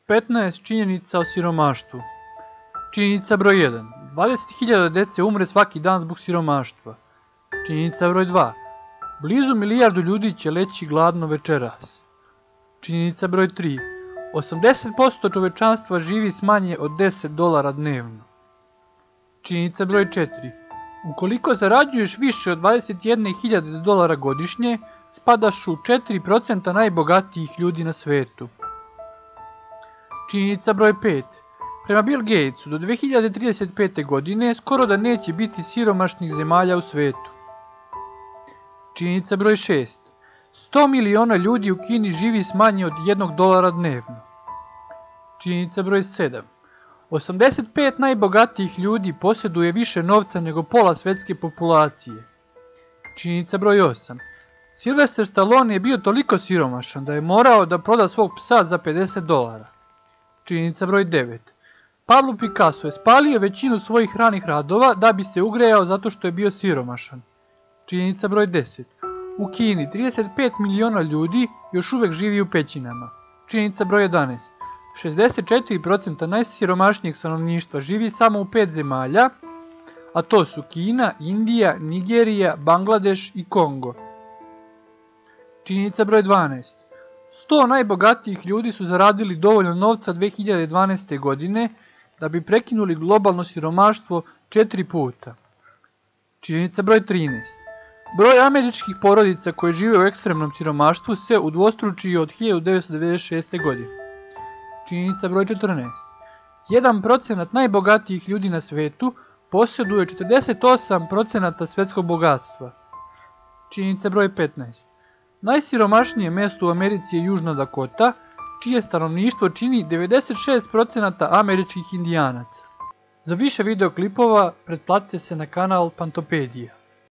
15 činjenica o siromaštvu. Činjenica broj 1. 20.000 dece umre svaki dan zbog siromaštva. Činjenica broj 2. Blizu milijardu ljudi će leći gladno večeras. Činjenica broj 3. 80% čovečanstva živi s manje od $10 dnevno. Činjenica broj 4. Ukoliko zarađuješ više od $21.000 godišnje, spadaš u 4% najbogatijih ljudi na svetu. Činjenica broj 5. Prema Bill Gatesu, do 2035. godine skoro da neće biti siromašnih zemalja u svetu. Činjenica broj 6. 100 miliona ljudi u Kini živi s manje od $1 dnevno. Činjenica broj 7. 85 najbogatijih ljudi posjeduje više novca nego pola svetske populacije. Činjenica broj 8. Sylvester Stallone je bio toliko siromašan da je morao da proda svog psa za $50. Činjenica broj 9. Pablo Picasso je spalio većinu svojih ranih radova da bi se ugrejao zato što je bio siromašan. Činjenica broj 10. U Kini 35 miliona ljudi još uvek živi u pećinama. Činjenica broj 11. 64% najsiromašnijeg stanovništva živi samo u 5 zemalja, a to su Kina, Indija, Nigerija, Bangladeš i Kongo. Činjenica broj 12. 100 najbogatijih ljudi su zaradili dovoljno novca 2012. godine da bi prekinuli globalno siromaštvo 4 puta. Činjenica broj 13. Broj američkih porodica koje žive u ekstremnom siromaštvu se udvostručio od 1996. godine. Činjenica broj 14. 1% najbogatijih ljudi na svetu posjeduje 48% svetskog bogatstva. Činjenica broj 15. Najsiromašnije mesto u Americi je Južna Dakota, čije stanovništvo čini 96% američkih indijanaca. Za više videoklipova pretplatite se na kanal Pantopedija.